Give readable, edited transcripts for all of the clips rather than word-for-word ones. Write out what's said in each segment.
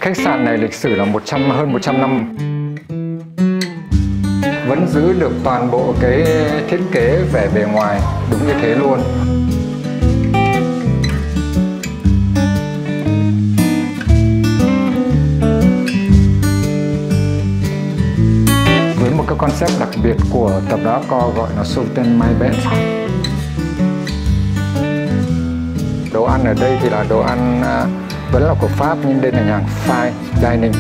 Khách sạn này lịch sử là hơn 100 năm. Vẫn giữ được toàn bộ cái thiết kế vẻ bề ngoài đúng như thế luôn. Với một cái concept đặc biệt của tập đá co gọi là Sultan My Bed. Đồ ăn ở đây thì là đồ ăn vẫn là của Pháp, nhưng đây là nhà hàng fine dining.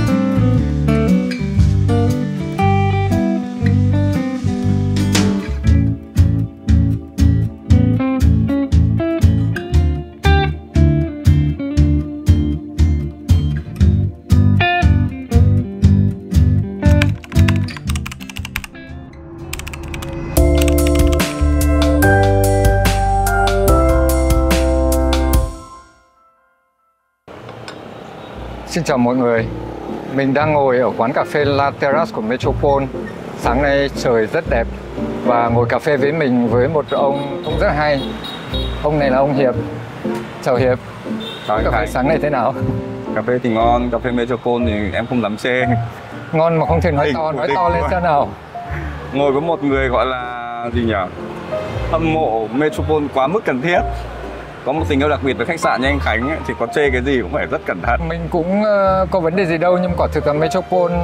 Xin chào mọi người, mình đang ngồi ở quán cà phê La Terrace của Metropole. Sáng nay trời rất đẹp và ngồi cà phê với mình với một ông cũng rất hay. Ông này là ông Hiệp. Chào Hiệp. Chào cà phê sáng nay thế nào? Cà phê thì ngon, cà phê Metropole thì em không dám chê. Ngon mà không thể nói to lên xem nào. Ngồi với một người gọi là gì nhỉ? Hâm mộ Metropole quá mức cần thiết. Có một tình yêu đặc biệt với khách sạn như anh Khánh ấy, thì có chê cái gì cũng phải rất cẩn thận. Mình cũng có vấn đề gì đâu, nhưng quả thực là Metropole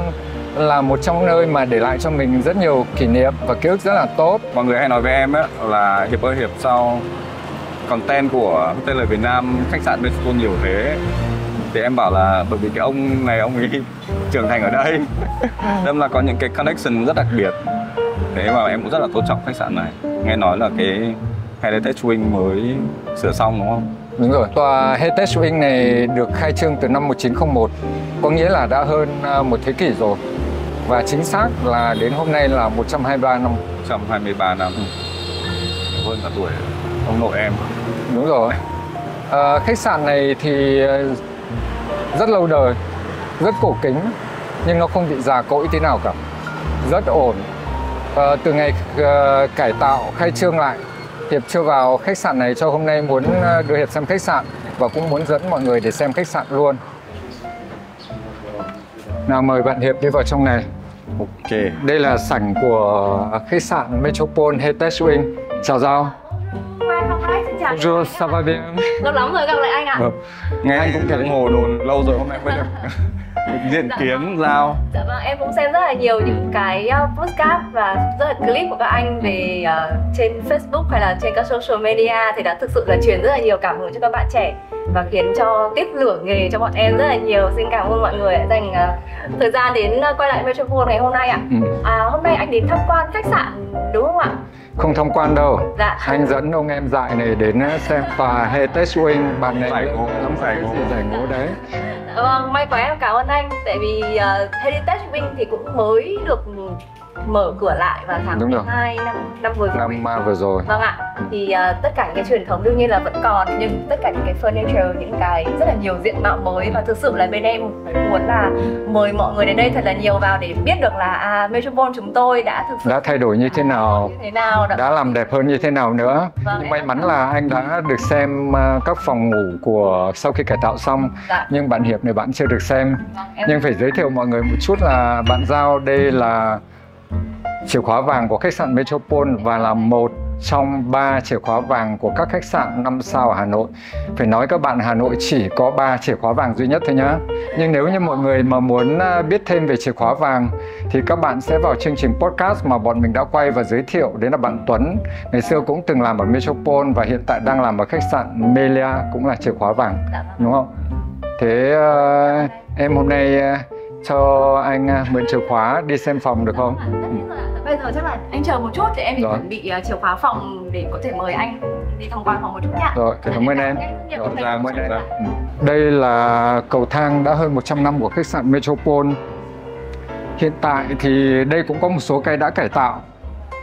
là một trong nơi mà để lại cho mình rất nhiều kỷ niệm và ký ức rất là tốt. Mọi người hay nói với em ấy là Hiệp ơi Hiệp, sao content của Hotel Việt Nam khách sạn Metropole nhiều thế? Thì em bảo là bởi vì cái ông này ông ấy trưởng thành ở đây. Đâm là có những cái connection rất đặc biệt. Thế mà em cũng rất là tôn trọng khách sạn này. Nghe nói là cái Heritage Wing mới sửa xong đúng không? Đúng rồi, tòa Heritage Wing này được khai trương từ năm 1901, có nghĩa là đã hơn một thế kỷ rồi. Và chính xác là đến hôm nay là 123 năm. 123 năm. Hơn cả tuổi ông nội em. Đúng rồi. Khách sạn này thì rất lâu đời, rất cổ kính, nhưng nó không bị già cỗi tí nào cả. Rất ổn. Từ ngày cải tạo, khai trương lại, Hiệp chưa vào khách sạn này cho hôm nay muốn đưa Hiệp xem khách sạn và cũng muốn dẫn mọi người để xem khách sạn luôn. Nào mời bạn Hiệp đi vào trong này. Ok. Đây là sảnh của khách sạn Metropole Heritage Wing. Chào Giao. Bonjour, ça va bien? Lâu lắm rồi gặp lại anh ạ. Nghe anh cũng tiếng Hồ đồn lâu rồi, hôm nay mới được diện kiến Giao. Dạ vâng, em cũng xem rất là nhiều những cái podcast và rất là clip của các anh về trên Facebook hay là trên các social media, thì đã thực sự là truyền rất là nhiều cảm hứng cho các bạn trẻ và khiến cho tiếp lửa nghề cho bọn em rất là nhiều. Xin cảm ơn mọi người đã dành thời gian đến quay lại Metropole ngày hôm nay ạ. Hôm nay anh đến tham quan khách sạn đúng không ạ? Không tham quan đâu. Dạ. Anh dẫn ông em dại này đến xem tòa Heritage Wing. Bạn này giải ngố đấy. Vâng, may quá, em cảm ơn anh. Tại vì Heritage Wing thì cũng mới được mở cửa lại vào tháng 12 năm vừa rồi. Năm vừa rồi. Vâng ạ. Thì tất cả những cái truyền thống đương nhiên là vẫn còn, nhưng tất cả những cái furniture, những cái rất là nhiều diện mạo mới, và thực sự là bên em muốn là mời mọi người đến đây thật là nhiều vào để biết được là Metropole chúng tôi đã thực sự đã thay đổi như thế nào, đã làm đẹp hơn như thế nào nữa. Vâng, nhưng may mắn là anh đã được xem các phòng ngủ của sau khi cải tạo xong. Dạ. Nhưng bạn Hiệp này bạn chưa được xem. Vâng, nhưng phải giới thiệu mọi người một chút là bạn Giao đây là chìa khóa vàng của khách sạn Metropole và là một trong 3 chìa khóa vàng của các khách sạn 5 sao ở Hà Nội. Phải nói các bạn Hà Nội chỉ có 3 chìa khóa vàng duy nhất thôi nhá. Nhưng nếu như mọi người mà muốn biết thêm về chìa khóa vàng thì các bạn sẽ vào chương trình podcast mà bọn mình đã quay và giới thiệu. Đấy là bạn Tuấn, ngày xưa cũng từng làm ở Metropole và hiện tại đang làm ở khách sạn Melia, cũng là chìa khóa vàng, đúng không? Thế em hôm nay cho anh mượn chìa khóa đi xem phòng được không? Bây giờ chắc là anh chờ một chút để em chuẩn bị chìa khóa phòng để có thể mời anh đi tham quan phòng một chút nha. Rồi, cảm ơn em. Đây là cầu thang đã hơn 100 năm của khách sạn Metropole. Hiện tại thì đây cũng có một số cái đã cải tạo.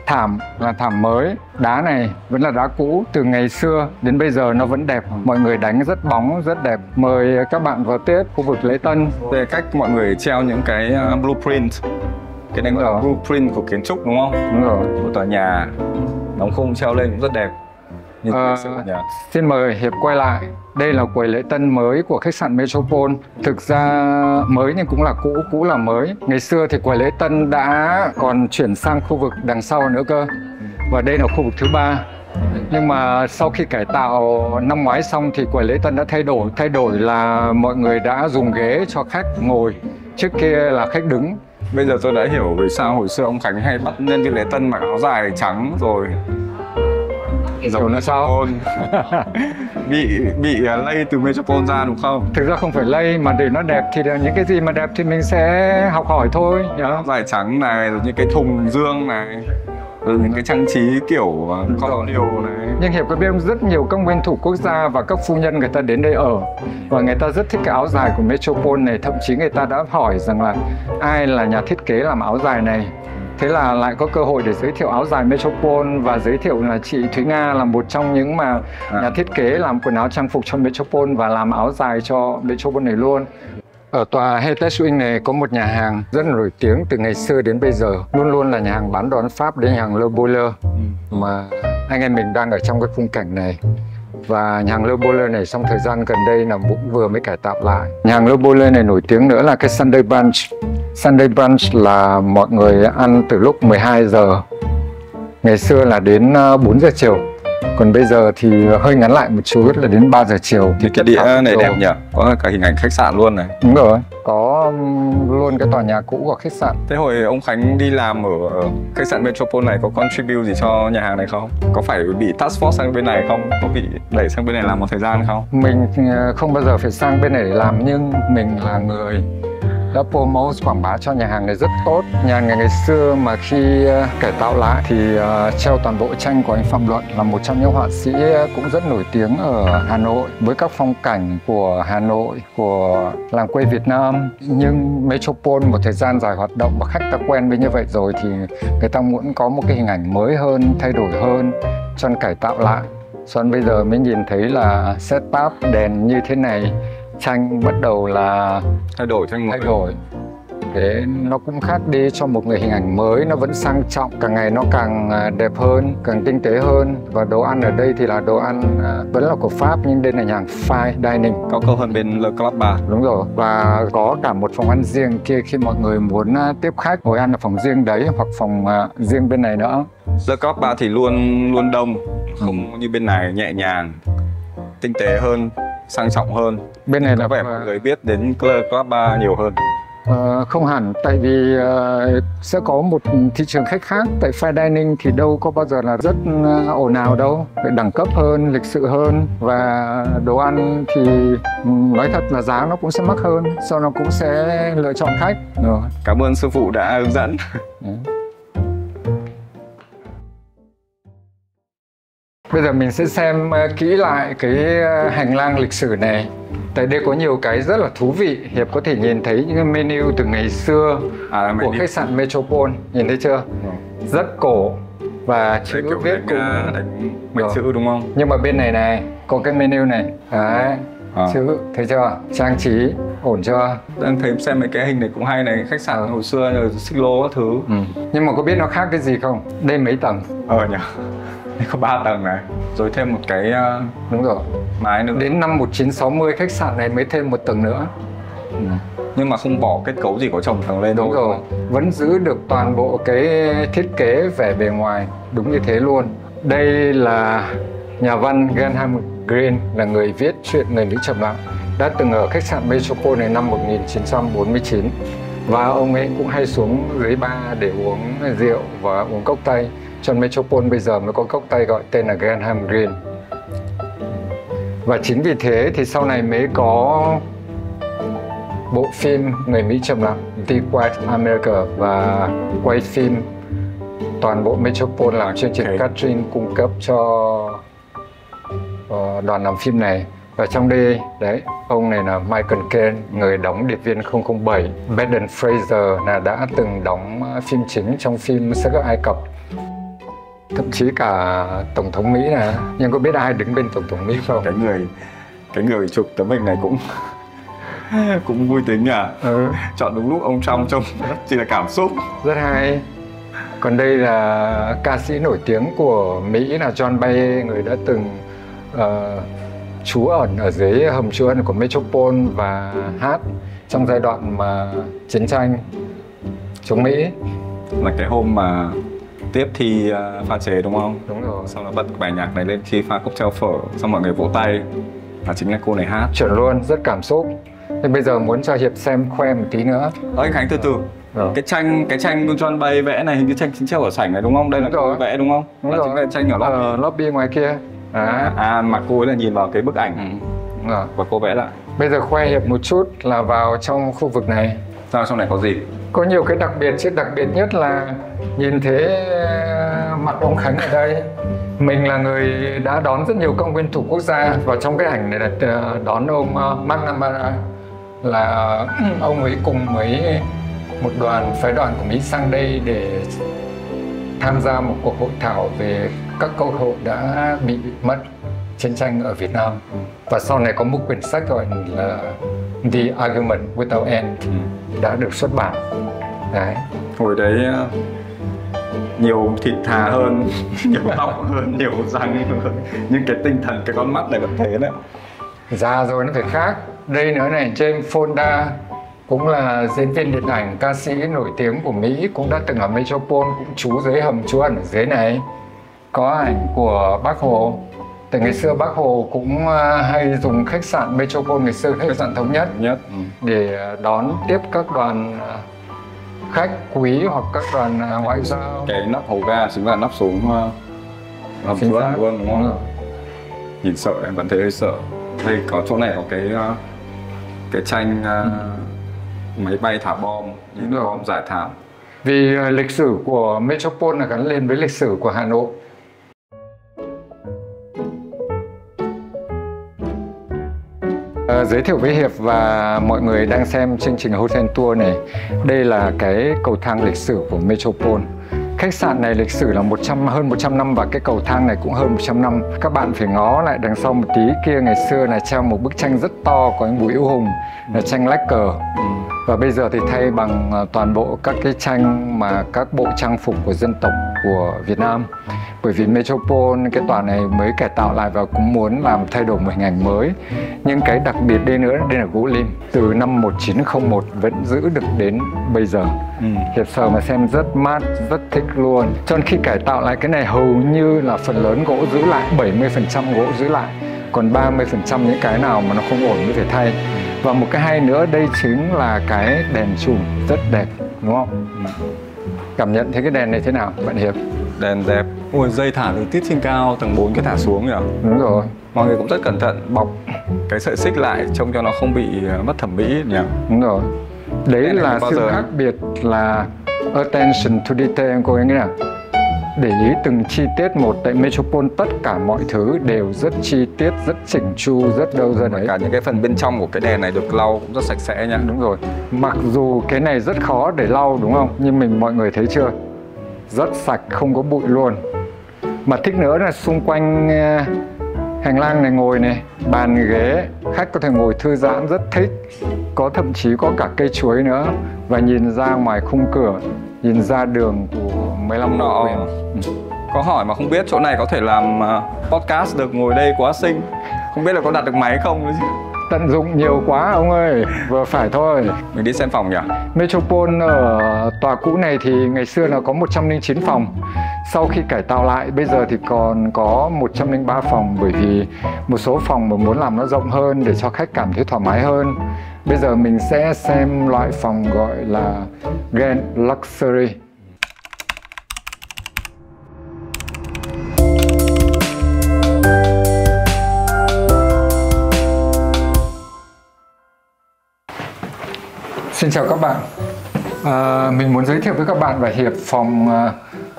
Thảm là thảm mới, đá này vẫn là đá cũ, từ ngày xưa đến bây giờ nó vẫn đẹp. Mọi người đánh rất bóng, rất đẹp. Mời các bạn vào tiếp khu vực lễ tân. Về cách mọi người treo những cái blueprint. Cái này gọi là blueprint của kiến trúc đúng không? Đúng rồi. Một tòa nhà đóng khung treo lên cũng rất đẹp. Xin mời Hiệp quay lại. Đây là quầy lễ tân mới của khách sạn Metropole. Thực ra mới nhưng cũng là cũ, cũ là mới. Ngày xưa thì quầy lễ tân đã còn chuyển sang khu vực đằng sau nữa cơ. Và đây là khu vực thứ 3. Nhưng mà sau khi cải tạo năm ngoái xong thì quầy lễ tân đã thay đổi. Thay đổi là mọi người đã dùng ghế cho khách ngồi. Trước kia là khách đứng. Bây giờ tôi đã hiểu vì sao hồi xưa ông Khánh hay bắt nhân viên lễ tân mặc áo dài trắng rồi. Giống là sao? bị lây từ Metropole ra đúng không? Thực ra không phải lây mà để nó đẹp thì những cái gì mà đẹp thì mình sẽ học hỏi thôi. Áo dài trắng này, rồi những cái thùng dương này, rồi những cái trang trí kiểu con điều này. Nhưng Hiệp có biết rất nhiều các nguyên thủ quốc gia và các phu nhân người ta đến đây ở và người ta rất thích cái áo dài của Metropole này. Thậm chí người ta đã hỏi rằng là ai là nhà thiết kế làm áo dài này. Thế là lại có cơ hội để giới thiệu áo dài Metropole và giới thiệu là chị Thúy Nga là một trong những mà nhà thiết kế làm quần áo trang phục cho Metropole và làm áo dài cho Metropole này luôn. Ở tòa Heritage Wing này có một nhà hàng rất nổi tiếng từ ngày xưa đến bây giờ, luôn luôn là nhà hàng bán đồ ăn Pháp đến nhà hàng Le Boller mà anh em mình đang ở trong cái khung cảnh này. Và nhà hàng Le Boller này trong thời gian gần đây là cũng vừa mới cải tạo lại. Nhà hàng Le Boller này nổi tiếng nữa là cái Sunday brunch. Sunday brunch là mọi người ăn từ lúc 12 giờ. Ngày xưa là đến 4 giờ chiều. Còn bây giờ thì hơi ngắn lại một chút là đến 3 giờ chiều. Thì cái đĩa này đẹp nhỉ? Có cả hình ảnh khách sạn luôn này. Đúng rồi, có luôn cái tòa nhà cũ của khách sạn. Thế hồi ông Khánh đi làm ở khách sạn Metropole này có contribute gì cho nhà hàng này không? Có phải bị task force sang bên này không? Có bị đẩy sang bên này làm một thời gian không? Mình không bao giờ phải sang bên này để làm, nhưng mình là người đã promote quảng bá cho nhà hàng này rất tốt. Nhà hàng ngày xưa mà khi cải tạo lại thì treo toàn bộ tranh của anh Phạm Luận, là một trong những họa sĩ cũng rất nổi tiếng ở Hà Nội với các phong cảnh của Hà Nội, của làng quê Việt Nam. Nhưng Metropole một thời gian dài hoạt động và khách ta quen với như vậy rồi thì người ta muốn có một cái hình ảnh mới hơn, thay đổi hơn, cho nên cải tạo lại. Cho nên bây giờ mới nhìn thấy là setup đèn như thế này, tranh bắt đầu là thay đổi. Thế nó cũng khác đi cho một người hình ảnh mới, nó vẫn sang trọng, càng ngày nó càng đẹp hơn, càng tinh tế hơn. Và đồ ăn ở đây thì là đồ ăn vẫn là của Pháp, nhưng đây là nhà hàng fine dining, cao cấp hơn bên Le Club Bar. Đúng rồi, và có cả một phòng ăn riêng kia khi mọi người muốn tiếp khách ngồi ăn ở phòng riêng đấy, hoặc phòng riêng bên này nữa. Le Club Bar thì luôn đông, không như bên này, nhẹ nhàng, tinh tế hơn, sang trọng hơn. Bên này là vẻ mọi người biết đến Le Club Bar nhiều hơn. Không hẳn, tại vì sẽ có một thị trường khách khác. Tại fine dining thì đâu có bao giờ là rất ồn ào đâu, phải đẳng cấp hơn, lịch sự hơn. Và đồ ăn thì nói thật là giá nó cũng sẽ mắc hơn, sau nó cũng sẽ lựa chọn khách. Cảm ơn sư phụ đã hướng dẫn. Bây giờ mình sẽ xem kỹ lại cái hành lang lịch sử này. Tại đây có nhiều cái rất là thú vị. Hiệp có thể nhìn thấy những cái menu từ ngày xưa của khách sạn Metropole. Nhìn thấy chưa? Rất cổ. Và chữ viết cũng đánh chữ đúng không? Nhưng mà bên này có cái menu này. Đấy. Chữ, thấy chưa? Trang trí, ổn chưa? Đang thấy xem mấy cái hình này cũng hay này. Khách sạn hồi xưa rồi xích lô các thứ. Nhưng mà có biết nó khác cái gì không? Đây mấy tầng? Nhỉ. Có 3 tầng này, rồi thêm một cái đúng rồi, mái nữa. Đến năm 1960 khách sạn này mới thêm một tầng nữa. Nhưng mà không bỏ kết cấu gì của chồng tầng lên. Đúng rồi, vẫn giữ được toàn bộ cái thiết kế vẻ bề ngoài đúng như thế luôn. Đây là nhà văn Graham Greene, là người viết truyện Người Nữ Trầm Lặng, đã từng ở khách sạn Metropole này năm 1949. Và ông ấy cũng hay xuống dưới bar để uống rượu và uống cốc tây. Cho Metropole bây giờ mới có cốc tây gọi tên là Graham Greene. Và chính vì thế thì sau này mới có bộ phim Người Mỹ Trầm Lặng, The White America, và quay phim toàn bộ Metropole làm chương trình Catherine cung cấp cho đoàn làm phim này. Và trong đây, đấy, ông này là Michael Caine, người đóng Điệp viên 007. Brendan Fraser là đã từng đóng phim chính trong phim Xưa Ai Cập. Thậm chí cả Tổng thống Mỹ này. Nhưng có biết ai đứng bên Tổng thống Mỹ không? Cái người chụp tấm hình này cũng vui tính nhỉ. Chọn đúng lúc ông Trump trông rất chỉ là cảm xúc. Rất hay. Còn đây là ca sĩ nổi tiếng của Mỹ là John Baez, người đã từng trú ẩn ở dưới hầm trú ẩn của Metropole và hát trong giai đoạn mà chiến tranh chống Mỹ. Là cái hôm mà tiếp thi pha chế đúng không? Đúng rồi. Xong nó bật bài nhạc này lên khi pha cocktail phở, xong mọi người vỗ tay. Và chính là cô này hát. Chuẩn luôn, rất cảm xúc. Thế bây giờ muốn cho Hiệp xem khoe một tí nữa. Anh Khánh từ từ. Cái tranh của John Baez vẽ này hình như tranh chính treo ở sảnh này đúng không? Đây là cô vẽ đúng không? Đúng là rồi. Chính là tranh ở lobby. Lobby ngoài kia. Mà cô ấy là nhìn vào cái bức ảnh và cô vẽ lại. Bây giờ khoe Hiệp một chút là vào trong khu vực này. Sao trong này có gì? Có nhiều cái đặc biệt chứ, đặc biệt nhất là nhìn thấy mặt ông Khánh ở đây. Mình là người đã đón rất nhiều công nguyên thủ quốc gia, và trong cái ảnh này là đón ông McNamara, là ông ấy cùng với một phái đoàn của Mỹ sang đây để tham gia một cuộc hội thảo về các câu hỏi đã bị mất chiến tranh ở Việt Nam. Và sau này có một quyển sách gọi là The Argument Without End đã được xuất bản. Đấy. Hồi đấy nhiều thịt thà hơn, nhiều tóc hơn, nhiều răng hơn, nhưng cái tinh thần, cái con mắt này vẫn thế đấy. Già rồi nó phải khác. Đây nữa này, James Fonda cũng là diễn viên điện ảnh, ca sĩ nổi tiếng của Mỹ, cũng đã từng ở Metropole, cũng trú dưới hầm trú ẩn ở dưới này. Có ảnh của Bác Hồ. Từ ngày xưa Bác Hồ cũng hay dùng khách sạn Metropole, ngày xưa khách sạn Thống Nhất, để đón tiếp các đoàn khách quý hoặc các đoàn ngoại giao. Cái nắp hố ga chính là nắp xuống hầm trú ẩn luôn đúng không? Nhìn sợ, em vẫn thấy hơi sợ. Đây có chỗ này có cái tranh máy bay thả bom, những bom giải thảm. Vì lịch sử của Metropole là gắn liền với lịch sử của Hà Nội. Giới thiệu với Hiệp và mọi người đang xem chương trình Hotel Tour này. Đây là cái cầu thang lịch sử của Metropole. Khách sạn này lịch sử là hơn 100 năm và cái cầu thang này cũng hơn 100 năm. Các bạn phải ngó lại đằng sau một tí, kia ngày xưa là treo một bức tranh rất to của anh Bùi Hữu Hùng, là tranh lách cờ. Và bây giờ thì thay bằng toàn bộ các cái tranh mà các bộ trang phục của dân tộc của Việt Nam. Bởi vì Metropole, cái tòa này mới cải tạo lại và cũng muốn làm thay đổi một hình ảnh mới. Nhưng cái đặc biệt đây nữa, đây là gỗ lim. Từ năm 1901 vẫn giữ được đến bây giờ. Hiệp sờ mà xem rất mát, rất thích luôn. Cho nên khi cải tạo lại cái này hầu như là phần lớn gỗ giữ lại, 70% gỗ giữ lại. Còn 30% những cái nào mà nó không ổn mới phải thay. Và một cái hay nữa đây chính là cái đèn chùm rất đẹp, đúng không? Cảm nhận thấy cái đèn này thế nào bạn Hiệp? Đèn đẹp. Ôi, dây thả từ tiết trên cao, tầng 4 cái thả xuống nhỉ? Đúng rồi. Mọi người cũng rất cẩn thận bọc cái sợi xích lại trông cho nó không bị mất thẩm mỹ nhỉ? Đúng rồi. Đấy là sự khác biệt, là attention to detail, cô ấy nghĩ là để ý từng chi tiết một. Tại Metropole tất cả mọi thứ đều rất chi tiết, rất chỉnh chu, rất đâu ra đấy. Cả những cái phần bên trong của cái đèn này được lau cũng rất sạch sẽ nha. Đúng rồi. Mặc dù cái này rất khó để lau đúng không? Nhưng mọi người thấy chưa? Rất sạch, không có bụi luôn. Mà thích nữa là xung quanh hành lang này ngồi này, bàn ghế, khách có thể ngồi thư giãn rất thích. Thậm chí có cả cây chuối nữa. Và nhìn ra ngoài khung cửa, nhìn ra đường của 15 Ngô Quyền. Có hỏi mà không biết chỗ này có thể làm podcast được, ngồi đây quá xinh. Không biết là có đặt được máy không nữa chứ. Tận dụng nhiều quá ông ơi, vừa phải thôi. Mình đi xem phòng nhỉ? Metropole ở tòa cũ này thì ngày xưa là có 109 phòng. Sau khi cải tạo lại bây giờ thì còn có 103 phòng, bởi vì một số phòng mà muốn làm nó rộng hơn để cho khách cảm thấy thoải mái hơn. Bây giờ mình sẽ xem loại phòng gọi là Grand Luxury. Xin chào các bạn. Mình muốn giới thiệu với các bạn và Hiệp phòng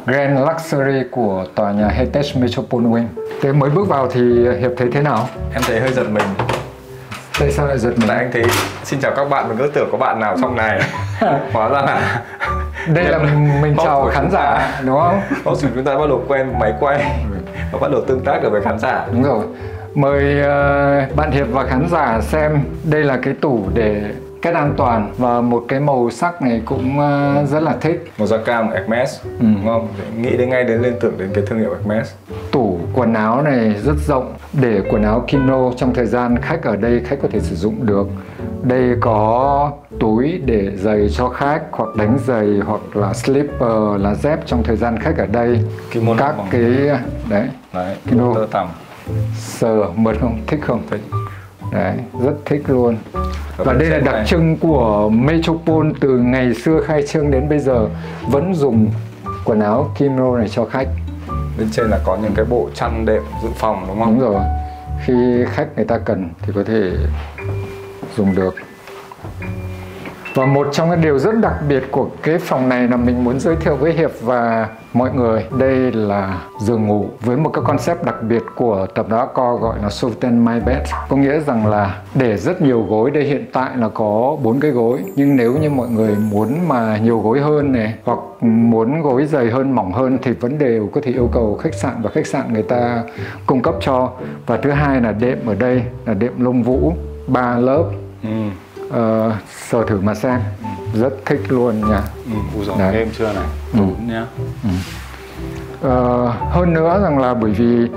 Grand Luxury của tòa nhà Heritage Metropole Wing. Thế mới bước vào thì Hiệp thấy thế nào? Em thấy hơi giật mình. Tại sao lại giật mình? Tại anh thấy xin chào các bạn, mình cứ tưởng có bạn nào trong này. Hóa ra là đây là mình chào khán giả đúng không? Chúng ta bắt đầu quen máy quay và bắt đầu tương tác được với khán giả. Đúng rồi. Mời bạn Hiệp và khán giả xem. Đây là cái tủ để Cách an toàn và một cái màu sắc này cũng rất là thích. Màu da cam Hermes, đúng không? Nghĩ đến ngay đến liên tưởng đến cái thương hiệu Hermes. Tủ quần áo này rất rộng để quần áo kimono trong thời gian khách ở đây khách có thể sử dụng được. Đây có túi để giày cho khách hoặc đánh giày hoặc là slipper là dép trong thời gian khách ở đây. Kimono Các bằng... cái đấy kimono tơ tằm. sờ mượt không? Thích không? Thích. Đấy, rất thích luôn. Ở Và đây là trên đặc này. trưng của Metropole từ ngày xưa khai trương đến bây giờ, vẫn dùng quần áo kimono này cho khách. Bên trên là có những cái bộ chăn đệm dự phòng đúng không? Đúng rồi. Khi khách người ta cần thì có thể dùng được. Và một trong cái điều rất đặc biệt của cái phòng này là mình muốn giới thiệu với Hiệp và mọi người. Đây là giường ngủ với một cái concept đặc biệt của tập đoàn Accor gọi là Sofitel My Bed. Có nghĩa rằng là để rất nhiều gối. Đây hiện tại là có 4 cái gối. Nhưng nếu như mọi người muốn mà nhiều gối hơn này, hoặc muốn gối dày hơn, mỏng hơn thì vẫn đều có thể yêu cầu khách sạn, và khách sạn người ta cung cấp cho. Và thứ hai là đệm ở đây là đệm lông vũ 3 lớp. Sờ thử mà xem, rất thích luôn nha. Ui dồi, êm chưa này, đúng nhá. Hơn nữa rằng là bởi vì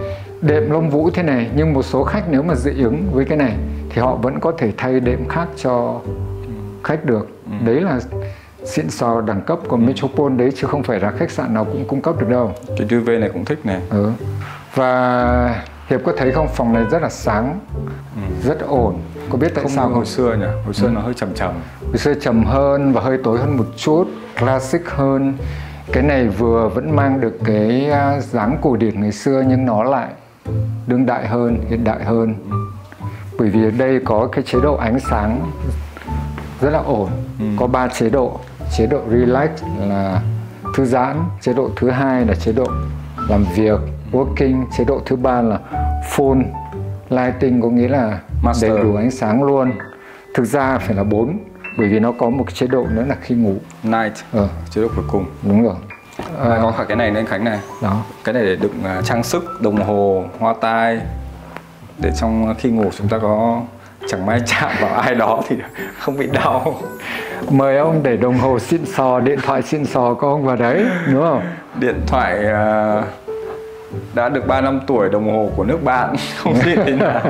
đệm lông vũ thế này, nhưng một số khách nếu mà dị ứng với cái này thì họ vẫn có thể thay đệm khác cho khách được. Đấy là xịn sò đẳng cấp của Metropole đấy, chứ không phải là khách sạn nào cũng cung cấp được đâu. Cái duvet này cũng thích này. Và Hiệp có thấy không, phòng này rất là sáng, rất ổn. Có biết tại không sao không? Hồi xưa nhỉ, hồi xưa nó hơi trầm. Hồi xưa trầm hơn và hơi tối hơn một chút, classic hơn. Cái này vừa vẫn mang được cái dáng cổ điển ngày xưa nhưng nó lại đương đại hơn, hiện đại hơn. Bởi vì ở đây có cái chế độ ánh sáng rất là ổn. Có 3 chế độ. Chế độ relax là thư giãn, chế độ thứ hai là chế độ làm việc, working, chế độ thứ ba là full lighting, có nghĩa là Master. đầy đủ ánh sáng luôn. Thực ra phải là 4, bởi vì nó có một cái chế độ nữa là khi ngủ. Night, chế độ cuối cùng. Đúng rồi. Có cả cái này nữa anh Khánh này. Đó. Cái này để đựng trang sức, đồng hồ, hoa tai. Để trong khi ngủ chúng ta có chẳng may chạm vào ai đó thì không bị đau. Mời ông để đồng hồ xịn sò, điện thoại xịn sò có ông vào đấy, đúng không? Điện thoại đã được 3 năm tuổi, đồng hồ của nước bạn, không xịn thế nào.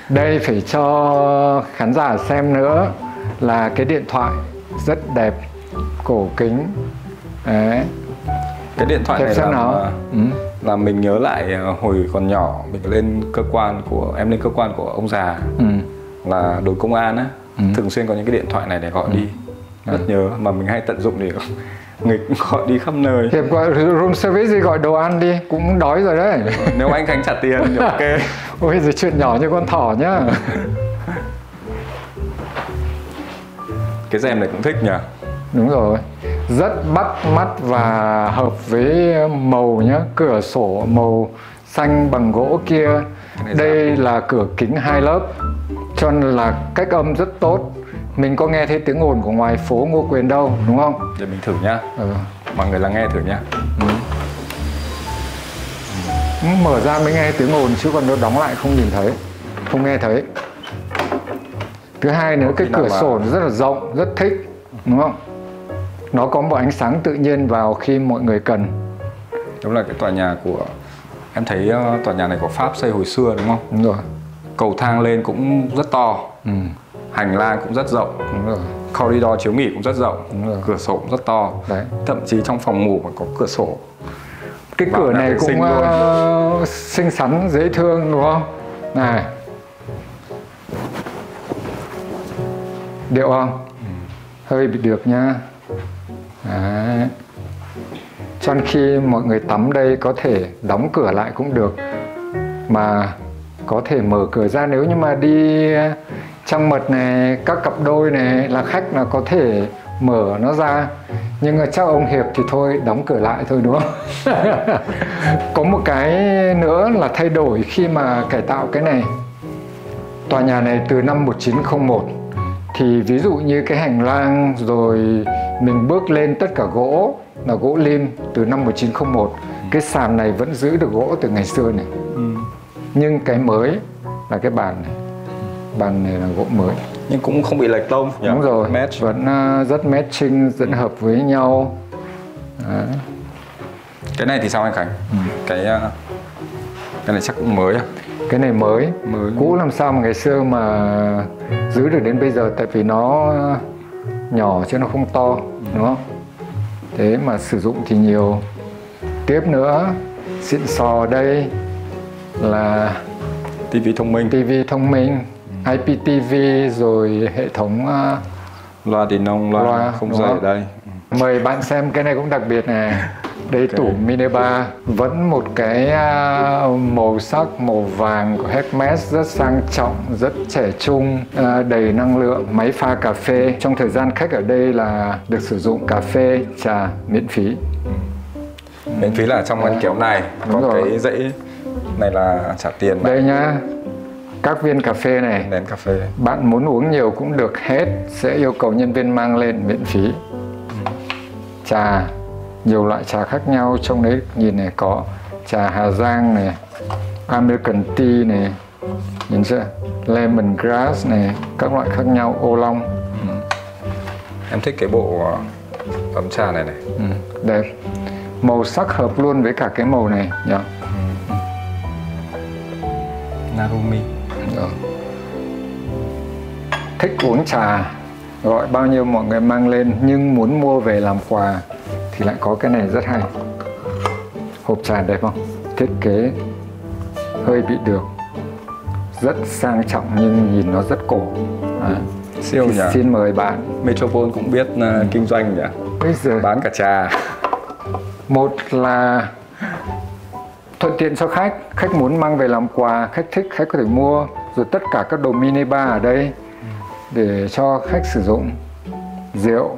Đây phải cho khán giả xem nữa là cái điện thoại rất đẹp, cổ kính. Đấy. Cái điện thoại này là mình nhớ lại hồi còn nhỏ mình lên cơ quan của ông già là đồn công an á, thường xuyên có những cái điện thoại này để gọi đi, rất nhớ mà mình hay tận dụng để nghịch gọi đi khắp nơi. Hiệp gọi room service thì gọi đồ ăn đi, cũng đói rồi đấy. Nếu anh Khánh trả tiền thì ok. Ôi giời, chuyện nhỏ như con thỏ nhá. Cái rèm này cũng thích nhỉ. Đúng rồi, rất bắt mắt và hợp với màu nhá. Cửa sổ màu xanh bằng gỗ kia. Đây là cửa kính 2 lớp, cho nên là cách âm rất tốt. Mình có nghe thấy tiếng ồn của ngoài phố Ngô Quyền đâu, đúng không? Để mình thử nhá. Mọi người lắng nghe thử nhá. Mở ra mới nghe tiếng ồn chứ còn nó đóng lại không nhìn thấy, không nghe thấy. Thứ hai nữa, cái cửa sổ nó rất là rộng, rất thích, đúng không? Nó có một ánh sáng tự nhiên vào khi mọi người cần. Đúng là cái tòa nhà của... Em thấy tòa nhà này của Pháp xây hồi xưa đúng không? Đúng rồi. Cầu thang lên cũng rất to. Hành lang cũng rất rộng. Đúng rồi. Corridor chiếu nghỉ cũng rất rộng. Đúng rồi. Cửa sổ cũng rất to. Đấy. Thậm chí trong phòng ngủ còn có cửa sổ. Cái cửa này cũng xinh xắn, dễ thương đúng không? Này. Điệu không? Hơi bị được nhá. Đấy. Cho nên khi mọi người tắm đây có thể đóng cửa lại cũng được, mà có thể mở cửa ra. Nếu như mà đi trăng mật này, các cặp đôi này là khách là có thể mở nó ra. Nhưng mà chắc ông Hiệp thì thôi, đóng cửa lại thôi đúng không? Có một cái nữa là thay đổi khi mà cải tạo cái này. Tòa nhà này từ năm 1901. Thì ví dụ như cái hành lang rồi mình bước lên tất cả gỗ là gỗ lim từ năm 1901. Cái sàn này vẫn giữ được gỗ từ ngày xưa này. Nhưng cái mới là cái bàn này. Bàn này là gỗ mới. Nhưng cũng không bị lệch tông. Đúng rồi, Match. vẫn rất matching, rất hợp với nhau. Đấy. Cái này thì sao anh Khánh? Cái này chắc cũng mới à? Cái này mới, Mới. cũ làm sao mà ngày xưa mà giữ được đến bây giờ, tại vì nó nhỏ chứ nó không to, đúng không? Thế mà sử dụng thì nhiều. Tiếp nữa, xịn sò đây là TV thông minh. TV thông minh, IPTV, rồi hệ thống Loa thì nông, loa không đúng dây ở không? đây. Mời bạn xem cái này cũng đặc biệt này. Đây tủ minibar, vẫn một cái màu sắc màu vàng của Hermes, rất sang trọng, rất trẻ trung, đầy năng lượng. Máy pha cà phê, trong thời gian khách ở đây là được sử dụng cà phê, trà miễn phí. Miễn phí là trong ngăn kéo này. Đúng Còn rồi. cái dãy này là trả tiền. Đây nhá, các viên cà phê này, Nén cà phê. bạn muốn uống nhiều cũng được hết, sẽ yêu cầu nhân viên mang lên miễn phí. Trà, nhiều loại trà khác nhau, trong đấy nhìn này có trà Hà Giang này, American Tea này, nhìn chưa, Lemongrass này, các loại khác nhau, ô long. Em thích cái bộ ấm trà này này. Đẹp, màu sắc hợp luôn với cả cái màu này nhỉ. Narumi. Rồi. Thích uống trà, gọi bao nhiêu mọi người mang lên, nhưng muốn mua về làm quà thì lại có cái này rất hay. Hộp trà đẹp không? Thiết kế hơi bị được, rất sang trọng nhưng nhìn nó rất cổ. Siêu Thì nhỉ. xin mời bạn. Metropole cũng biết kinh doanh nhỉ. Bây giờ Bán cả trà. một là thuận tiện cho khách, khách muốn mang về làm quà, khách thích khách có thể mua, rồi tất cả các đồ mini bar ở đây để cho khách sử dụng, rượu,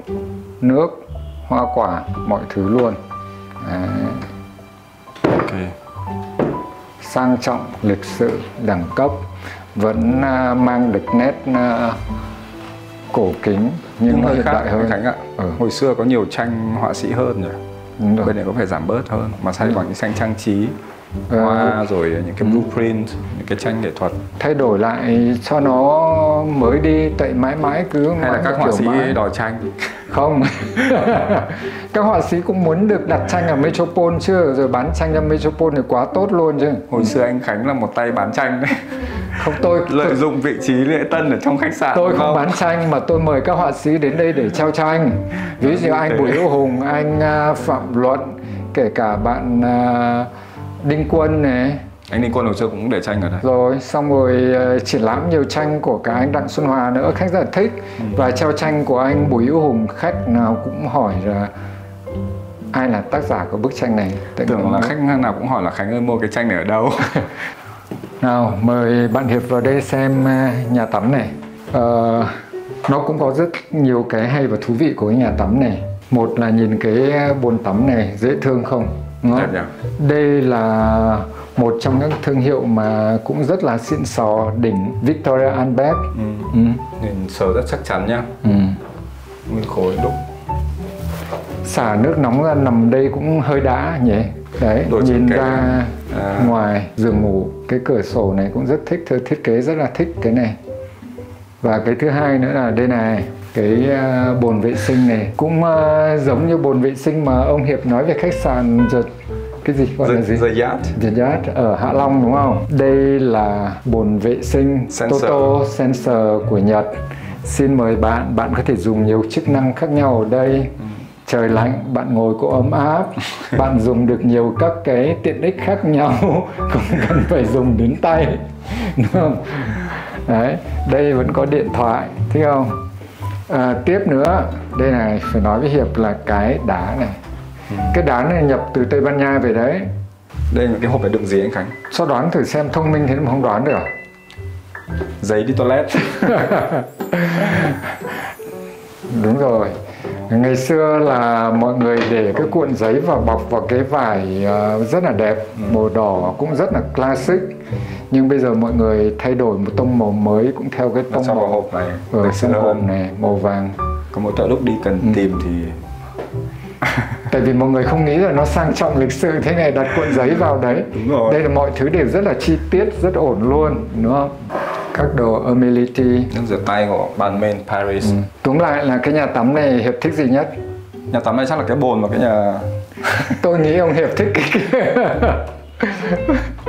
nước, hoa quả, mọi thứ luôn. Đấy. Ok. Sang trọng, lịch sự, đẳng cấp, vẫn mang được nét cổ kính nhưng nó hơi hiện khác đại hơn. Khánh ạ. Hồi xưa có nhiều tranh họa sĩ hơn nhỉ. Đúng rồi. Bên này có vẻ giảm bớt hơn, mà thay bằng những tranh trang trí, hoa, rồi những cái blueprint, những cái tranh nghệ thuật. Thay đổi lại cho nó mới đi, tại mãi mãi cứ Hay là mãi các họa kiểu sĩ mãi. đòi tranh. Không. Các họa sĩ cũng muốn được đặt tranh ở Metropole chứ, rồi bán tranh cho Metropole thì quá tốt luôn chứ. Hồi xưa anh Khánh là một tay bán tranh đấy. Không, tôi Lợi dụng vị trí lễ tân ở trong khách sạn. tôi đúng không bán tranh mà tôi mời các họa sĩ đến đây để trao tranh. Ví dụ anh Bùi Hữu Hùng, anh Phạm Luận, kể cả bạn Đinh Quân này. Anh Ninh Quân hồi xưa cũng để tranh ở đây. Rồi xong rồi triển lãm nhiều tranh của cả anh Đặng Xuân Hòa nữa, khách rất là thích. Và treo tranh của anh Bùi Hữu Hùng, khách nào cũng hỏi là ai là tác giả của bức tranh này. Tưởng là khách nào cũng hỏi là Khánh ơi mua cái tranh này ở đâu. Nào mời bạn Hiệp vào đây xem nhà tắm này. Nó cũng có rất nhiều cái hay và thú vị của cái nhà tắm này. Một là nhìn cái bồn tắm này dễ thương không? Đúng không? Đẹp nhỉ? Đây là một trong những thương hiệu mà cũng rất là xịn sò, đỉnh, Victoria Albert. Nhìn sờ rất chắc chắn nhá. Nguyên khối đúc. Xả nước nóng ra nằm đây cũng hơi đã nhỉ. Đấy, Đổi nhìn cái ra ngoài giường ngủ, cái cửa sổ này cũng rất thích, thiết kế rất là thích cái này. Và cái thứ hai nữa là đây này, cái bồn vệ sinh này cũng giống như bồn vệ sinh mà ông Hiệp nói về khách sạn cái gì gọi là gì? The Yacht. The Yacht ở Hạ Long đúng không? Đây là bồn vệ sinh Sensor. Toto Sensor của Nhật. Xin mời bạn có thể dùng nhiều chức năng khác nhau ở đây. Trời lạnh, bạn ngồi có ấm áp, bạn dùng được nhiều các cái tiện ích khác nhau, không cần phải dùng đến tay, đúng không? Đấy, đây vẫn có điện thoại, thấy không? Tiếp nữa, đây này, phải nói với Hiệp là cái đá này. Cái đá này nhập từ Tây Ban Nha về đấy. Đây là cái hộp này đựng gì anh Khánh? Sao đoán thử xem, thông minh thế mà không đoán được à? Giấy đi toilet. Đúng rồi. Ngày xưa là mọi người để cái cuộn giấy và bọc vào cái vải rất là đẹp, màu đỏ cũng rất là classic. Nhưng bây giờ mọi người thay đổi một tông màu mới cũng theo cái tông trong màu hộp này. trong hộp này màu vàng. Có mỗi tội lúc đi cần tìm thì Tại vì mọi người không nghĩ là nó sang trọng lịch sự thế này, đặt cuộn giấy vào đấy. Đúng rồi. Đây là mọi thứ đều rất là chi tiết, rất ổn luôn, đúng không? các đồ amenity. Nước rửa tay của Balmain Paris. Túm lại là cái nhà tắm này Hiệp thích gì nhất? Nhà tắm này chắc là cái bồn và cái nhà... Tôi nghĩ ông Hiệp thích cái kia.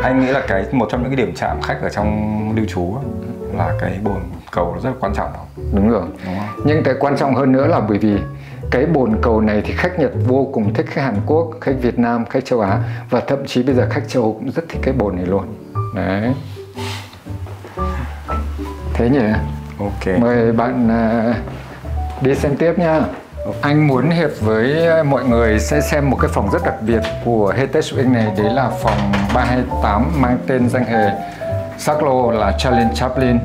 Anh nghĩ là một trong những cái điểm chạm khách ở trong lưu trú là cái bồn cầu nó rất là quan trọng. Đúng rồi. Đúng không? Nhưng cái quan trọng hơn nữa là bởi vì cái bồn cầu này thì khách Nhật vô cùng thích, khách Hàn Quốc, khách Việt Nam, khách châu Á và thậm chí bây giờ khách châu Âu cũng rất thích cái bồn này luôn. Đấy. Thế nhỉ? Ok. Mời bạn đi xem tiếp nha. Anh muốn Hiệp với mọi người sẽ xem một cái phòng rất đặc biệt của Heritage Wing này. Đấy là phòng 328 mang tên danh hề sắc lô là Charlie Chaplin.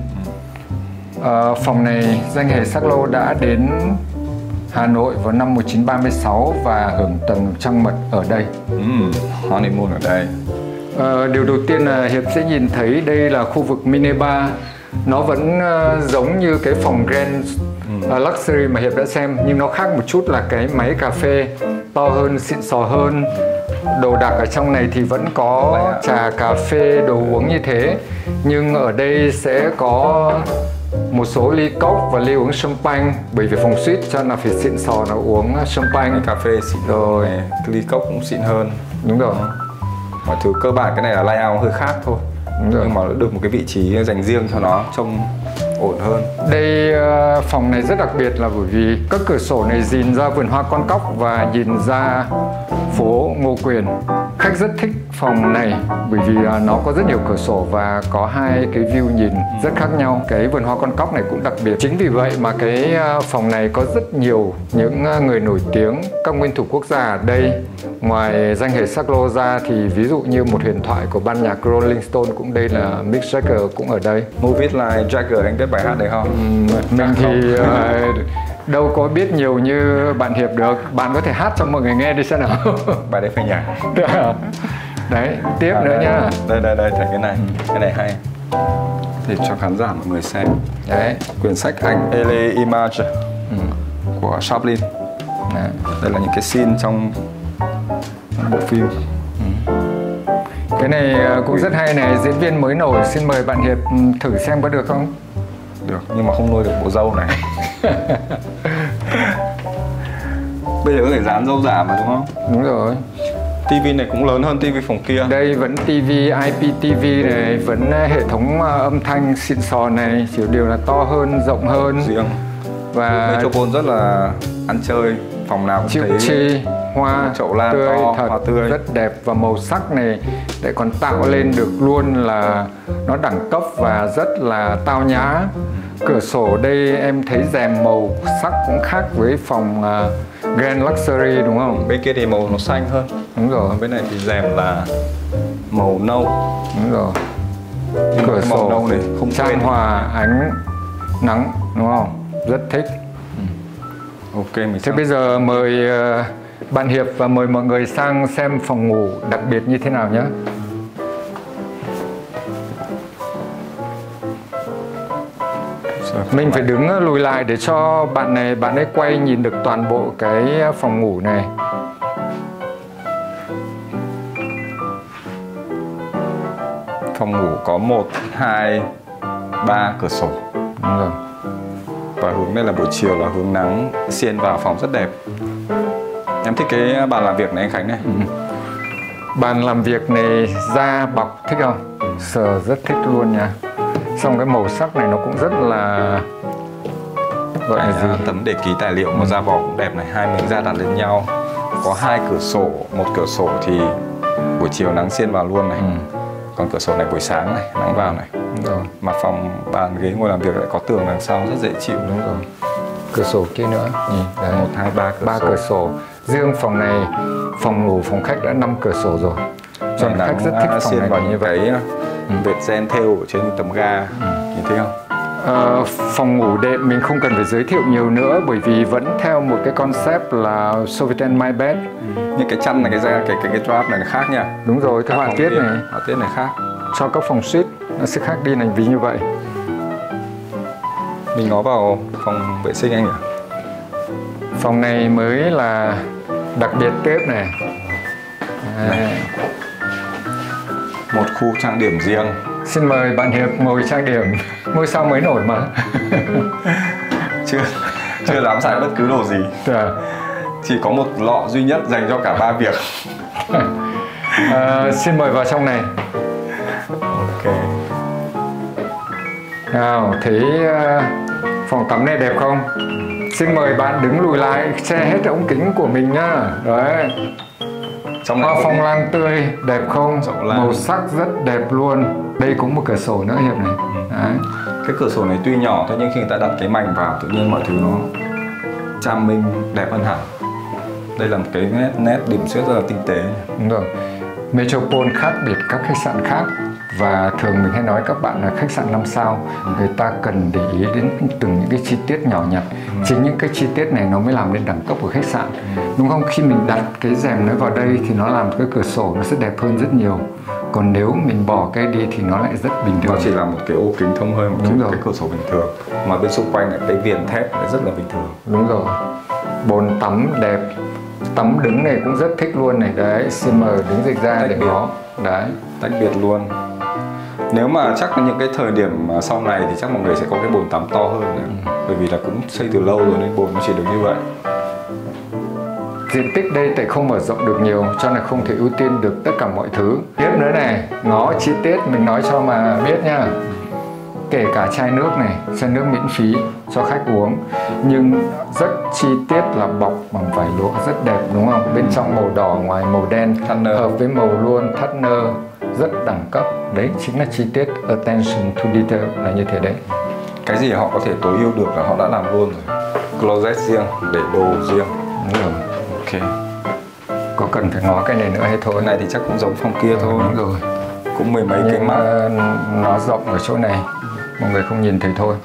Phòng này danh hề sắc lô đã đến Hà Nội vào năm 1936 và hưởng tuần trăng mật ở đây. Honeymoon ở đây. Điều đầu tiên là Hiệp sẽ nhìn thấy đây là khu vực mini bar. Nó vẫn giống như cái phòng Grand Luxury mà Hiệp đã xem, nhưng nó khác một chút là cái máy cà phê to hơn, xịn sò hơn. Đồ đạc ở trong này thì vẫn có trà, cà phê, đồ uống như thế. Nhưng ở đây sẽ có một số ly cốc và ly uống champagne. Bởi vì phòng suite cho nên là phải xịn sò nó uống champagne. Cà phê xịn rồi, ly cốc cũng xịn hơn. Đúng rồi. Mọi thứ cơ bản cái này là layout hơi khác thôi. Nhưng mà được một cái vị trí dành riêng cho nó trông ổn hơn. Đây phòng này rất đặc biệt là bởi vì các cửa sổ này nhìn ra vườn hoa Con Cóc và nhìn ra phố Ngô Quyền. Khách rất thích phòng này bởi vì nó có rất nhiều cửa sổ và có hai cái view nhìn rất khác nhau. Cái vườn hoa Con Cóc này cũng đặc biệt. Chính vì vậy mà cái phòng này có rất nhiều những người nổi tiếng, các nguyên thủ quốc gia ở đây. Ngoài danh hề sắc lô ra thì ví dụ như một huyền thoại của ban nhạc Rolling Stone cũng đây là Mick Jagger cũng ở đây. Move It Like Jagger, anh biết bài hát đấy không? Mình thì đâu có biết nhiều như bạn Hiệp được. Bạn có thể hát cho mọi người nghe đi xem nào. Bài đấy phải nhảy. Đấy, tiếp nữa nhá. Đây, thấy cái này hay. Thì cho khán giả mọi người xem. Đấy. Quyển sách ảnh Elle Image của Chaplin. Đấy. Đây là những cái scene trong bộ phim. Cái này cũng rất hay này, diễn viên mới nổi. Xin mời bạn Hiệp thử xem có được không? Được, nhưng mà không nuôi được bộ râu này. Bây giờ có thể dán râu giả mà đúng không? Đúng rồi. TV này cũng lớn hơn TV phòng kia. Đây vẫn TV, IPTV này, vẫn hệ thống âm thanh xịn sò này, chỉ điều là to hơn, rộng hơn. Riêng. Và Metropole rất là ăn chơi, phòng nào cũng chịu thấy chi, hoa chậu lan tươi, to, thật hoa tươi. rất đẹp và màu sắc này lại còn tạo lên được luôn là nó đẳng cấp và rất là tao nhã. Cửa sổ đây em thấy rèm màu sắc cũng khác với phòng Grand Luxury đúng không? Bên kia thì màu nó xanh hơn. Đúng rồi. Bên này thì rèm là màu nâu. Đúng rồi. Nhưng Cửa màu sổ nâu này không chan hòa ánh nắng đúng không? Rất thích. Ok, mình Thế bây giờ mời bạn Hiệp và mời mọi người sang xem phòng ngủ đặc biệt như thế nào nhé. Mình phải đứng lùi lại để cho bạn ấy quay nhìn được toàn bộ cái phòng ngủ này. Phòng ngủ có 1, 2, 3 cửa sổ. Đúng rồi. Và hướng đây là buổi chiều là hướng nắng xiên vào phòng rất đẹp. Em thích cái bàn làm việc này anh Khánh này. Bàn làm việc này da bọc thích không? Sờ rất thích luôn nha. Xong cái màu sắc này nó cũng rất là gọi là gì? Tấm để ký tài liệu mà da bọc cũng đẹp này, hai miếng da đặt lên nhau. Có 2 cửa sổ, một cửa sổ thì buổi chiều nắng xiên vào luôn này. Còn cửa sổ này buổi sáng này, nắng vào này. Đúng rồi. Mặt phòng bàn ghế ngồi làm việc lại có tường đằng sau rất dễ chịu. Đúng rồi. Cửa sổ kia nữa. Nhìn đấy. 1, 2, 3 cửa 3 sổ. cửa sổ. Riêng phòng này, phòng ngủ, phòng khách đã 5 cửa sổ rồi. Cho nên khách rất thích phòng này vào như như vậy. vậy. Vệt ren thêu ở trên tấm ga, nhìn thấy không? Phòng ngủ đệm mình không cần phải giới thiệu nhiều nữa bởi vì vẫn theo một cái concept là Sofitel My Bed. Nhưng cái chăn này, cái drap này là khác nha. Đúng rồi, cái họa tiết này. Họa tiết này khác. Cho các phòng suite nó sẽ khác đi thành vì như vậy. Mình ngó vào phòng vệ sinh anh nhỉ? Phòng này mới là đặc biệt tiếp này. Một khu trang điểm riêng, Xin mời bạn Hiệp ngồi trang điểm. Ngôi sao mới nổi mà. Chưa dám xài bất cứ đồ gì. Chỉ có một lọ duy nhất dành cho cả 3 việc. Xin mời vào trong này. Ok. Nào, thấy phòng tắm này đẹp không? Xin mời bạn đứng lùi lại, che hết ống kính của mình nhá. Đấy. Trong này hoa phong lan tươi, đẹp không? Màu sắc rất đẹp luôn. Đây cũng một cửa sổ nữa Hiệp này. Đấy. Cái cửa sổ này tuy nhỏ thôi nhưng khi người ta đặt cái mảnh vào tự nhiên mọi thứ nó trang minh đẹp hơn hẳn. Đây là một cái nét điểm xuyết rất là tinh tế. Đúng rồi. Metropole khác biệt các khách sạn khác, và thường mình hay nói các bạn là khách sạn 5 sao người ta cần để ý đến từng những cái chi tiết nhỏ nhặt. Chính những cái chi tiết này nó mới làm nên đẳng cấp của khách sạn, đúng không? Khi mình đặt cái rèm nó vào đây thì nó làm cái cửa sổ nó sẽ đẹp hơn rất nhiều. Còn nếu mình bỏ cái đi thì nó lại rất bình thường. Nó chỉ là một cái ô kính thông hơi, một cái cửa sổ bình thường, mà bên xung quanh là cái viền thép rất là bình thường. Đúng rồi. Bồn tắm đẹp, tắm đứng này cũng rất thích luôn này. Đấy, xin mời đứng dịch ra để có. Đấy, tách biệt luôn. Nếu mà chắc là những cái thời điểm sau này thì chắc mọi người sẽ có cái bồn tắm to hơn nữa. Bởi vì là cũng xây từ lâu rồi nên bồn nó chỉ được như vậy. Diện tích đây tại không mở rộng được nhiều cho nên không thể ưu tiên được tất cả mọi thứ. Tiếp nữa này, ngó chi tiết mình nói cho mà biết nha. Kể cả chai nước này, chai nước miễn phí cho khách uống, nhưng rất chi tiết là bọc bằng vải lụa rất đẹp, đúng không? Bên trong màu đỏ, ngoài màu đen, hợp với màu luôn, thắt nơ, rất đẳng cấp. Đấy chính là chi tiết, attention to detail là như thế đấy. Cái gì họ có thể tối ưu được là họ đã làm luôn rồi. Closet riêng, để đồ riêng. Đúng rồi. Ok. Có cần phải ngó cái này nữa hay thôi? Cái này thì chắc cũng giống phòng kia thôi. Đúng rồi. Cũng mười mấy cái mát. Nó rộng ở chỗ này, mọi người không nhìn thấy thôi.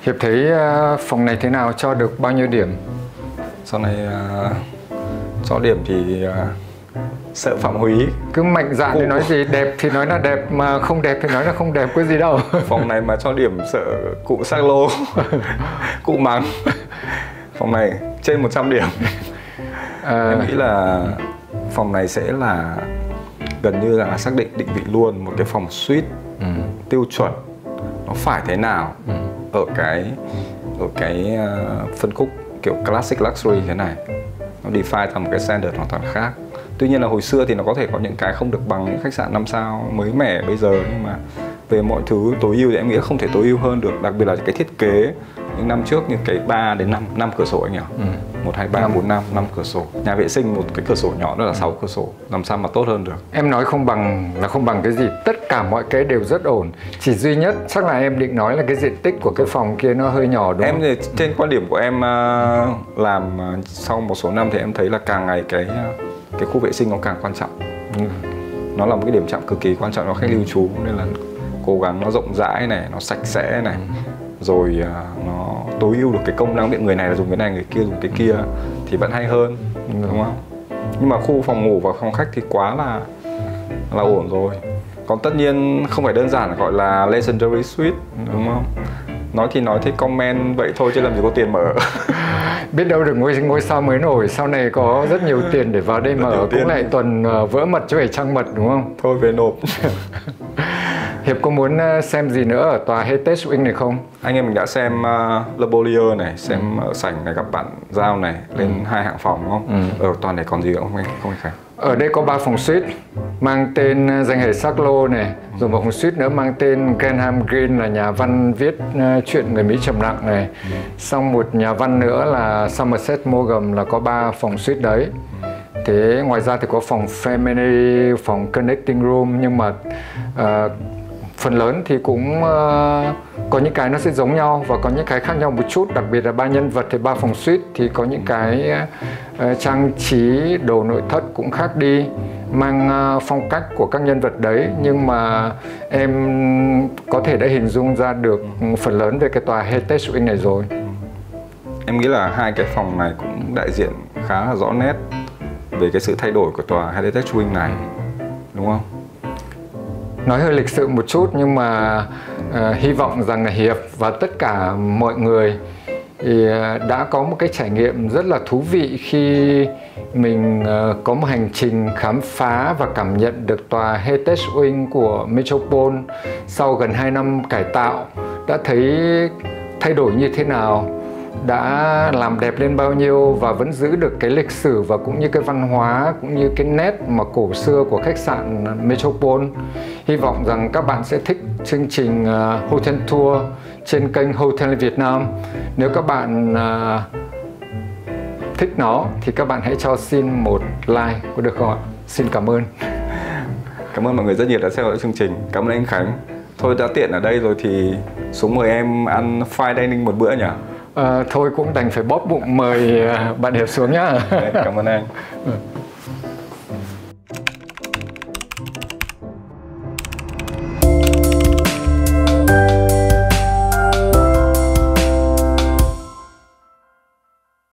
Hiệp thấy phòng này thế nào, cho được bao nhiêu điểm? Sau này cho điểm thì sợ Phạm Húy. Cứ mạnh dạn thì nói gì, đẹp thì nói là đẹp, mà không đẹp thì nói là không đẹp, có gì đâu. Phòng này mà cho điểm sợ cụ Sắc Lô. Cụ mắng. Phòng này trên 100 điểm. Em nghĩ là phòng này sẽ là gần như là xác định định vị luôn một cái phòng suite tiêu chuẩn. Nó phải thế nào ở cái phân khúc kiểu classic luxury thế này. Nó define thành một cái standard hoàn toàn khác. Tuy nhiên là hồi xưa thì nó có thể có những cái không được bằng những khách sạn 5 sao mới mẻ bây giờ, nhưng mà về mọi thứ tối ưu thì em nghĩ không thể tối ưu hơn được. Đặc biệt là cái thiết kế những năm trước như cái 3 đến 5 cửa sổ anh nhỉ? 1, 2, 3, 4, 5 cửa sổ. Nhà vệ sinh một cái cửa sổ nhỏ đó là 6 cửa sổ. Làm sao mà tốt hơn được? Em nói không bằng là không bằng cái gì. Tất cả mọi cái đều rất ổn. Chỉ duy nhất chắc là em định nói là cái diện tích của cái phòng kia nó hơi nhỏ, đúng không? Em thì trên quan điểm của em làm sau một số năm thì em thấy là càng ngày cái khu vệ sinh nó càng quan trọng. Nó là một cái điểm chạm cực kỳ quan trọng cho khách lưu trú, nên là cố gắng nó rộng rãi này, nó sạch sẽ này, rồi nó tối ưu được cái công năng. Người này là dùng cái này, người kia dùng cái kia thì vẫn hay hơn, đúng không? Nhưng mà khu phòng ngủ và phòng khách thì quá là ổn rồi. Còn tất nhiên không phải đơn giản là gọi là legendary suite, đúng không? Nói thì nói thế comment vậy thôi chứ làm gì có tiền mở. Biết đâu được ngôi sao mới nổi sau này có rất nhiều tiền để vào đây mở, cũng lại tuần vỡ mật chứ phải trăng mật, đúng không? Thôi về nộp. Hiệp có muốn xem gì nữa ở tòa Heritage Wing này không? Anh em mình đã xem Le Beaulieu này, xem ở sảnh này gặp bạn Giao này, lên 2 hạng phòng, đúng không? Ở tòa này còn gì nữa không anh Khánh? Ở đây có 3 phòng suite mang tên danh hề Sắc Lô này, rồi một phòng suite nữa mang tên Granham Greene là nhà văn viết chuyện người Mỹ trầm lặng này. Xong một nhà văn nữa là Somerset Maugham là có 3 phòng suite đấy. Thế ngoài ra thì có phòng family, phòng connecting room, nhưng mà phần lớn thì cũng có những cái nó sẽ giống nhau và có những cái khác nhau một chút. Đặc biệt là 3 nhân vật thì 3 phòng suite thì có những cái trang trí đồ nội thất cũng khác đi, mang phong cách của các nhân vật đấy. Nhưng mà em có thể đã hình dung ra được phần lớn về cái tòa Heritage Wing này rồi. Em nghĩ là 2 cái phòng này cũng đại diện khá là rõ nét về cái sự thay đổi của tòa Heritage Wing này, đúng không? Nói hơi lịch sự một chút nhưng mà hy vọng rằng là Hiệp và tất cả mọi người thì đã có một cái trải nghiệm rất là thú vị khi mình có một hành trình khám phá và cảm nhận được tòa Heritage Wing của Metropole sau gần 2 năm cải tạo, đã thấy thay đổi như thế nào, đã làm đẹp lên bao nhiêu và vẫn giữ được cái lịch sử và cũng như cái văn hóa cũng như cái nét mà cổ xưa của khách sạn Metropole. Hy vọng rằng các bạn sẽ thích chương trình Hotel Tour trên kênh Hotel Việt Nam. Nếu các bạn thích nó thì các bạn hãy cho xin một like, có được không ạ? Xin cảm ơn. Cảm ơn mọi người rất nhiều đã theo dõi chương trình. Cảm ơn anh Khánh. Thôi đã tiện ở đây rồi thì xuống mời em ăn fine dining một bữa nhỉ? Thôi cũng đành phải bóp bụng mời bạn Hiệp xuống nhá. Cảm ơn anh.